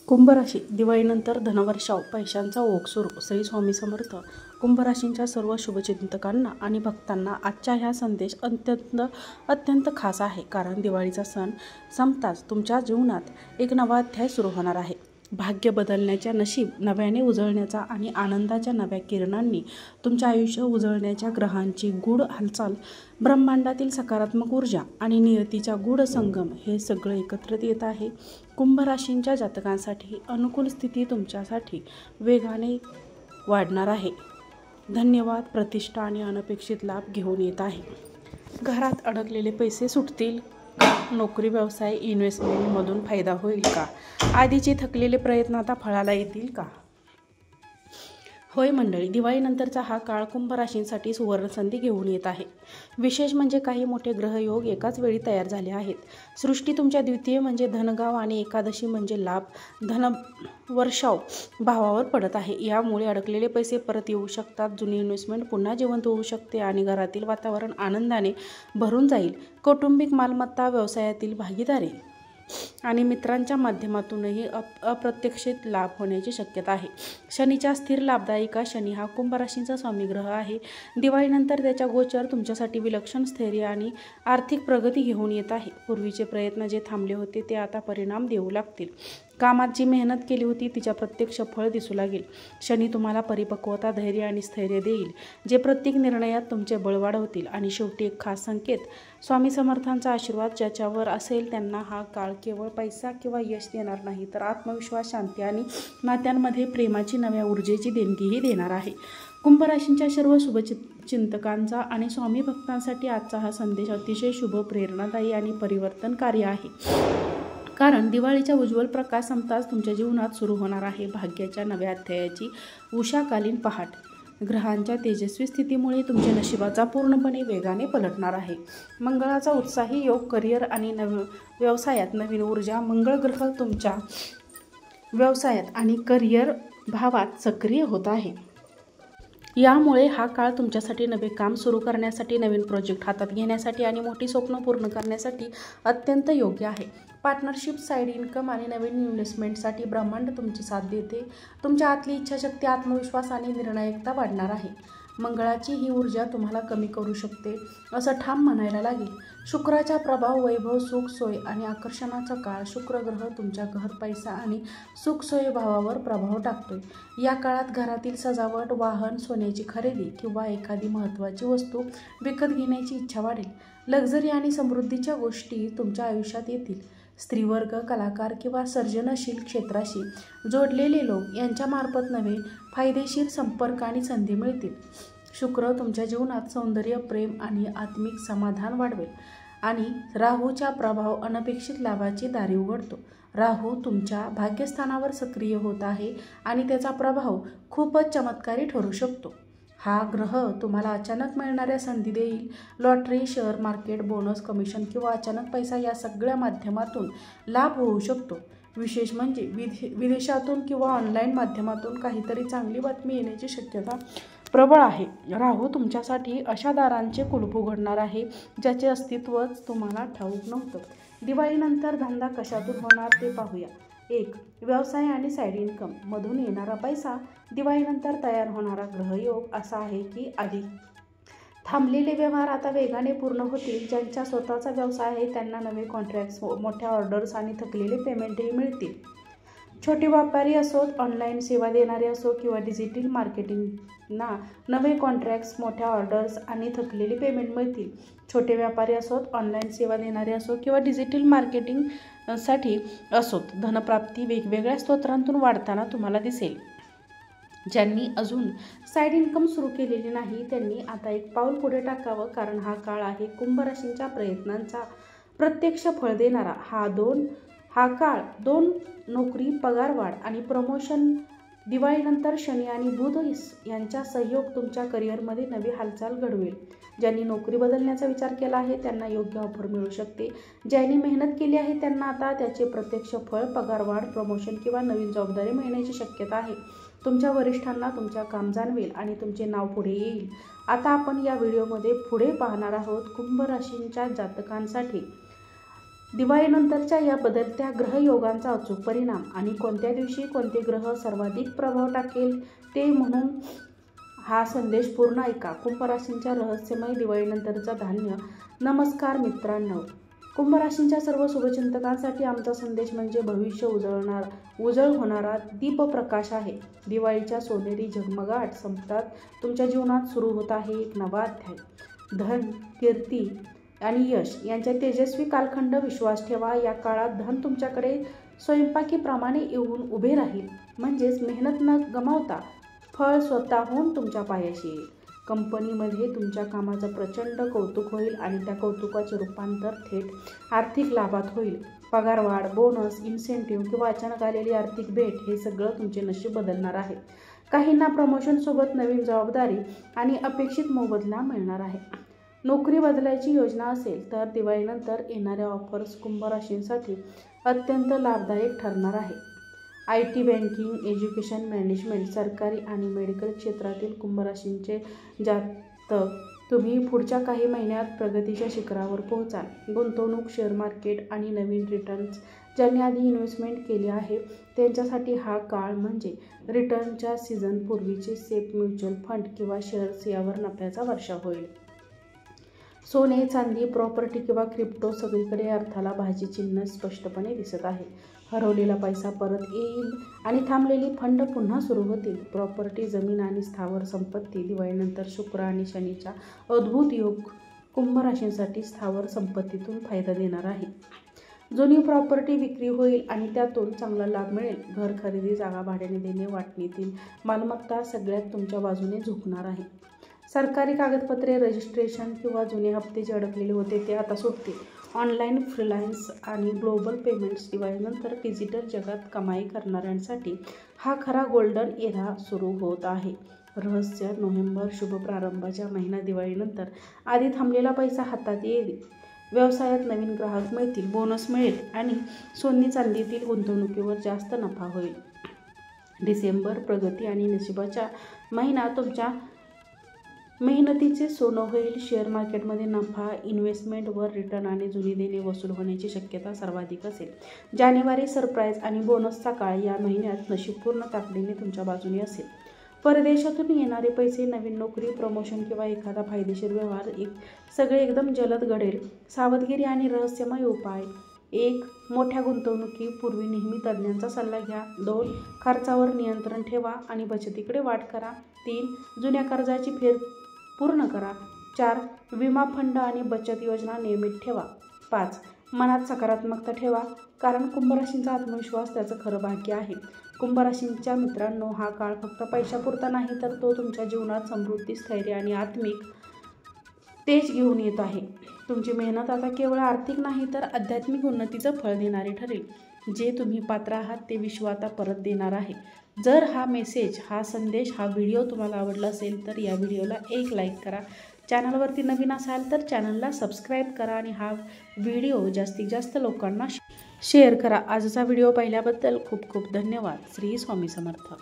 कुंभ राशी, दिवाळीनंतर धनवर्षाव, पैशांचा ओघ सुरू. श्री स्वामी समर्थ. कुंभ राशींच्या सर्व शुभचिंतकांना आणि भक्तांना आजचा ह्या संदेश अत्यंत खास आहे. कारण दिवाळीचा सण संपताच तुमच्या जीवनात एक नवा अध्याय सुरू होणार आहे. भाग्य बदलण्याच्या, नशीब नव्याने उजळण्याचा आणि आनंदाच्या नव्या किरणांनी तुमचे आयुष्य उजळण्याच्या ग्रहांची गूढ हालचाल, ब्रह्मांडातील सकारात्मक ऊर्जा आणि नियतीचा गूढ संगम हे सगळं एकत्रित येत आहे. कुंभ राशींच्या जातकांसाठी अनुकूल स्थिती तुमच्यासाठी वेगाने वाढणार आहे. धन्यवाद, प्रतिष्ठा आणि अनपेक्षित लाभ घेऊन येत आहे. घरात अडकलेले पैसे सुटतील का? नोकरी, व्यवसाय, इन्व्हेस्टमेंटमधून फायदा होईल का? आधीचे थकलेले प्रयत्न आता फळाला येतील का? होय मंडळी, दिवाळीनंतरचा हा काळ कुंभ राशींसाठी सुवर्णसंधी घेऊन येत आहे. विशेष म्हणजे काही मोठे ग्रहयोग एकाच वेळी तयार झाले आहेत. सृष्टी तुमच्या द्वितीय म्हणजे धनगाव आणि एकादशी म्हणजे लाभ धनवर्षाव भावावर पडत आहे. यामुळे अडकलेले पैसे परत येऊ शकतात, जुनी इन्व्हेस्टमेंट पुन्हा जिवंत होऊ शकते आणि घरातील वातावरण आनंदाने भरून जाईल. कौटुंबिक मालमत्ता, व्यवसायातील भागीदारी आणि मित्रांच्या माध्यमातूनही अप्रत्याशित लाभ होण्याची शक्यता आहे. शनीच्या स्थिर लाभदायिका. शनी हा कुंभ राशींचा स्वामी ग्रह आहे. दिवाळीनंतर त्याच्या गोचर तुमच्यासाठी विलक्षण स्थैर्य आणि आर्थिक प्रगती घेऊन येत आहे. पूर्वीचे प्रयत्न जे थांबले होते ते आता परिणाम देऊ लागतील. कामात जी मेहनत केली होती तिच्या प्रत्यक्ष फळ दिसू लागेल. शनी तुम्हाला परिपक्वता, धैर्य आणि स्थैर्य देईल, जे प्रत्येक निर्णयात तुमचे बळ वाढवतील. आणि शेवटी एक खास संकेत, स्वामी समर्थांचा आशीर्वाद ज्याच्यावर असेल त्यांना हा काळ केवळ पैसा किंवा यश देणार नाही, तर आत्मविश्वास, शांती आणि नात्यांमध्ये प्रेमाची नव्या ऊर्जेची देणगीही देणार आहे. कुंभ राशींच्या सर्व शुभचिंतकांचा आणि स्वामी भक्तांसाठी आजचा हा संदेश अतिशय शुभ, प्रेरणादायी आणि परिवर्तनकारी आहे. कारण दिवाळीचा उज्ज्वल प्रकाश संपताच तुमच्या जीवनात सुरू होणार आहे भाग्याच्या नव्या अध्यायाची उषाकालीन पहाट. ग्रहांच्या तेजस्वी स्थितीमुळे तुमच्या नशिबाचा पूर्णपणे वेगाने पलटणार आहे. मंगळाचा उत्साही योग, करिअर आणि व्यवसायात नवीन ऊर्जा. मंगळ ग्रह तुमच्या व्यवसायात आणि करिअर भावात सक्रिय होत आहे. यामुळे हा काळ तुमच्यासाठी नवे काम सुरू करण्यासाठी, नवीन प्रोजेक्ट हातात घेण्यासाठी आणि मोठी स्वप्न पूर्ण करण्यासाठी अत्यंत योग्य आहे. पार्टनरशिप, साईड इन्कम आणि नवीन इन्व्हेस्टमेंटसाठी ब्रह्मांड तुमची साथ देते. तुमच्या आतली इच्छाशक्ती, आत्मविश्वास आणि निर्णायकता वाढणार आहे. मंगळाची ही ऊर्जा तुम्हाला कमी करू शकते असं ठाम म्हणायला लागेल. शुक्राचा प्रभाव, वैभव, सुख, सोय आणि आकर्षणाचा काळ. शुक्र ग्रह तुमच्या घर, पैसा आणि सुखसोयी भावावर प्रभाव टाकतोय. या काळात घरातील सजावट, वाहन, सोन्याची खरेदी किंवा एखादी महत्त्वाची वस्तू विकत घेण्याची इच्छा वाढेल. लक्झरी आणि समृद्धीच्या गोष्टी तुमच्या आयुष्यात येतील. स्त्रीवर्ग, कलाकार किंवा सर्जनशील क्षेत्राशी जोडलेले लोक यांच्यामार्फत नवे फायदेशीर संपर्क आणि संधी मिळतील. शुक्र तुमच्या जीवनात सौंदर्य, प्रेम आणि आत्मिक समाधान वाढवेल. आणि राहूचा प्रभाव अनपेक्षित लाभाची दारी उघडतो. राहू तुमच्या भाग्यस्थानावर सक्रिय होत आहे आणि त्याचा प्रभाव खूपच चमत्कारी ठरू शकतो. हा ग्रह तुम्हाला अचानक मिळणाऱ्या संधी देईल. Lottery, share market, bonus, commission किंवा अचानक पैसा या सगळ्या माध्यमातून लाभ होऊ शकतो. विशेष म्हणजे विदेशातून किंवा ऑनलाईन माध्यमातून काहीतरी चांगली बातमी येण्याची शक्यता प्रबळ आहे. राहू तुमच्यासाठी अशा दारांचे कुलूप उघडणार आहे ज्याचे अस्तित्वच तुम्हाला ठाऊक नव्हतं. दिवाळीनंतर धंदा कशातून होणार ते पाहूया. 1. व्यवसाय आणि साईड इन्कम मधून येणारा पैसा. दिवाळीनंतर तयार होणारा ग्रहयोग असा आहे की आधी थांबलेले व्यवहार आता वेगाने पूर्ण होतील. ज्यांचा स्वतःचा व्यवसाय आहे त्यांना नवे कॉन्ट्रॅक्ट्स, मोठ्या ऑर्डर्स आणि थकलेले पेमेंटही मिळतील. छोटे व्यापारी असोत, ऑनलाईन सेवा देणारे असो किंवा डिजिटल मार्केटिंगना नवे कॉन्ट्रॅक्ट्स, मोठ्या ऑर्डर्स आणि थकलेले पेमेंट मिळतील. छोटे व्यापारी असोत, ऑनलाईन सेवा देणारे असो किंवा डिजिटल मार्केटिंगसाठी असोत, धनप्राप्ती वेगवेगळ्या स्रोतांतून वाढताना तुम्हाला दिसेल. ज्यांनी अजून साईड इन्कम सुरू केलेली नाही त्यांनी आता एक पाऊल पुढे टाकावं, कारण हा काळ आहे कुंभ राशींच्या प्रयत्नांचा प्रत्यक्ष फळ देणारा. हा काळ 2 नोकरी, पगारवाढ आणि प्रमोशन. दिवाळीनंतर शनी आणि बुध यांचा सहयोग तुमच्या करिअरमध्ये नवी हालचाल घडवेल. ज्यांनी नोकरी बदलण्याचा विचार केला आहे त्यांना योग्य ऑफर मिळू शकते. ज्यांनी मेहनत केली आहे त्यांना आता त्याचे प्रत्यक्ष फळ, पगारवाढ, प्रमोशन किंवा नवीन जबाबदारी मिळण्याची शक्यता आहे. तुमच्या वरिष्ठांना तुमच्या काम जाणवेल आणि तुमचे नाव पुढे येईल. आता आपण या व्हिडिओमध्ये पुढे पाहणार आहोत कुंभ राशींच्या जातकांसाठी दिवाळीनंतरच्या या बदलत्या ग्रहयोगांचा अचूक परिणाम आणि कोणत्या दिवशी कोणते ग्रह सर्वाधिक प्रभाव टाकेल ते म्हणून हा संदेश पूर्ण ऐका. कुंभ राशींच्या रहस्यमय दिवाळीनंतरचा धान्य. नमस्कार मित्रांनो, कुंभ राशींच्या सर्व शुभचिंतकांसाठी आमचा संदेश म्हणजे भविष्य उजळ होणारा दीपप्रकाश आहे. दिवाळीच्या सोनेरी झगमगाट संपतात. तुमच्या जीवनात सुरू होत आहे एक नवा अध्याय. धन, कीर्ती आणि यश यांच्या तेजस्वी कालखंड. विश्वास ठेवा, या काळात धन तुमच्याकडे स्वयंपाकीप्रमाणे येऊन उभे राहील. म्हणजेच मेहनत न गमावता फळ स्वतःहून तुमच्या पायाशी येईल. कंपनीमध्ये तुमच्या कामाचं प्रचंड कौतुक होईल आणि त्या कौतुकाचे रूपांतर थेट आर्थिक लाभात होईल. पगारवाढ, बोनस, इन्सेंटिव्ह किंवा अचानक आलेली आर्थिक भेट हे सगळं तुमचे नशीब बदलणार आहे. काहींना प्रमोशनसोबत नवीन जबाबदारी आणि अपेक्षित मोबदला मिळणार आहे. नोकरी बदलायची योजना असेल तर दिवाळीनंतर येणाऱ्या ऑफर्स कुंभ राशींसाठी अत्यंत लाभदायक ठरणार आहे. IT, बँकिंग, एज्युकेशन, मॅनेजमेंट, सरकारी आणि मेडिकल क्षेत्रातील कुंभ राशींचे जातक तुम्ही पुढच्या काही महिन्यात प्रगतीच्या शिखरावर पोहोचाल. गुंतवणूक, शेअर मार्केट आणि नवीन रिटर्न्स ज्यांनी आधी इन्व्हेस्टमेंट केली आहे त्यांच्यासाठी हा काळ म्हणजे रिटर्नच्या सीझनपूर्वीचे सेफ म्युच्युअल फंड किंवा शेअर्स यावर नफ्याचा वर्षाव होईल. सोने, चांदी, प्रॉपर्टी किंवा क्रिप्टो सगळीकडे अर्थाला भाजी चिन्ह स्पष्टपणे दिसत आहे. हरवलेला पैसा परत येईल आणि थांबलेली फंड पुन्हा सुरू होतील. प्रॉपर्टी, जमीन आणि स्थावर संपत्ती. दिवाळीनंतर शुक्र आणि शनीचा अद्भुत योग कुंभ राशींसाठी स्थावर संपत्तीतून फायदा देणार आहे. जुनी प्रॉपर्टी विक्री होईल आणि त्यातून चांगला लाभ मिळेल. घर खरेदी, जागा भाड्याने देणे, वाटणीतील मालमत्ता सगळ्यात तुमच्या बाजूने झुकणार आहे. सरकारी कागदपत्रे, रजिस्ट्रेशन किंवा जुने हप्ते जे अडकलेले होते ते आता सुटतील. ऑनलाईन, फ्रीलान्स आणि ग्लोबल पेमेंट्स. दिवाळीनंतर डिजिटल जगात कमाई करणाऱ्यांसाठी हा खरा गोल्डन एरा सुरू होत आहे. रहस्य. नोव्हेंबर शुभ प्रारंभाच्या महिना. दिवाळीनंतर आधी थांबलेला पैसा हातात येईल. व्यवसायात नवीन ग्राहक मिळतील, बोनस मिळेल आणि सोने चांदीतील गुंतवणुकीवर जास्त नफा होईल. डिसेंबर प्रगती आणि नशिबाचा महिना. तुमच्या मेहनतीचे सोनं होईल. शेअर मार्केटमध्ये नफा, इन्व्हेस्टमेंटवर रिटर्न आणि जुनी देणे वसूल होण्याची शक्यता सर्वाधिक असेल. जानेवारी सरप्राईज आणि बोनसचा काळ. या महिन्यात नशीब पूर्ण ताकदीने तुमच्या बाजूने असेल. परदेशातून येणारे पैसे, नवीन नोकरी, प्रमोशन किंवा एखादा फायदेशीर व्यवहार सगळे एकदम जलद घडेल. सावधगिरी आणि रहस्यमय उपाय. 1. मोठ्या गुंतवणुकीपूर्वी नेहमी तज्ज्ञांचा सल्ला घ्या. 2. खर्चावर नियंत्रण ठेवा आणि बचतीकडे वाट करा. 3. जुन्या कर्जाची फेड पूर्ण करा. 4. विमा, फंड आणि बचत योजना नियमित ठेवा. 5. मनात सकारात्मकता ठेवा, कारण कुंभ राशींचा आत्मविश्वास त्याचं खरं भाग्य आहे. कुंभ राशींच्या मित्रांनो, हा काळ फक्त पैशापुरता नाही तर तो तुमच्या जीवनात समृद्धी, स्थैर्य आणि आत्मिक तेज घेऊन येत आहे. तुमची मेहनत आता केवळ आर्थिक नाही तर आध्यात्मिक उन्नतीचं फळ देणारी ठरेल. जे तुम्ही पात्र आहात ते विश्व आता परत देणार आहे. जर हा मेसेज, हा संदेश, हा व्हिडिओ तुम्हाला आवडला असेल तर या व्हिडिओला एक लाईक करा. चॅनलवरती नवीन असाल तर चॅनलला सबस्क्राईब करा आणि हा व्हिडिओ जास्तीत जास्त लोकांना शेअर करा. आजचा व्हिडिओ पाहिल्याबद्दल खूप खूप धन्यवाद. श्री स्वामी समर्थ.